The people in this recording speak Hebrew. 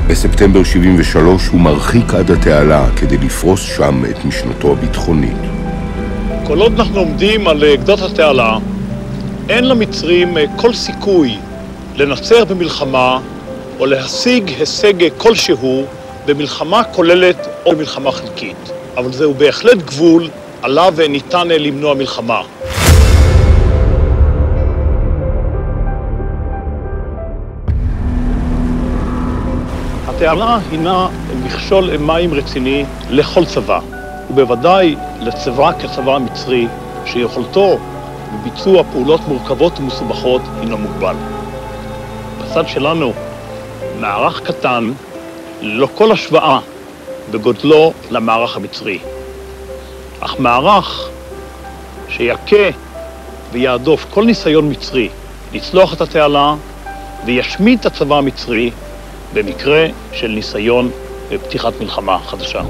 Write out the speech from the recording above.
בספטמבר 73 הוא מרחיק עד התעלה כדי לפרוס שם את משנתו הביטחונית. כל עוד אנחנו עומדים על גדות התעלה, אין למצרים כל סיכוי לנצח במלחמה או להשיג הישג כלשהו במלחמה כוללת או במלחמה חלקית. אבל זהו בהחלט גבול עליו ניתן למנוע מלחמה. התעלה הינה מכשול מים רציני לכל צבא, ובוודאי לצבא כצבא המצרי, שיכולתו בביצוע פעולות מורכבות ומסובכות הינו מוגבל. בצד שלנו, מערך קטן, ללא כל השוואה בגודלו למערך המצרי. אך מערך שיקה ויעדוף כל ניסיון מצרי לצלוח את התעלה וישמיד את הצבא המצרי במקרה של ניסיון בפתיחת מלחמה חדשה.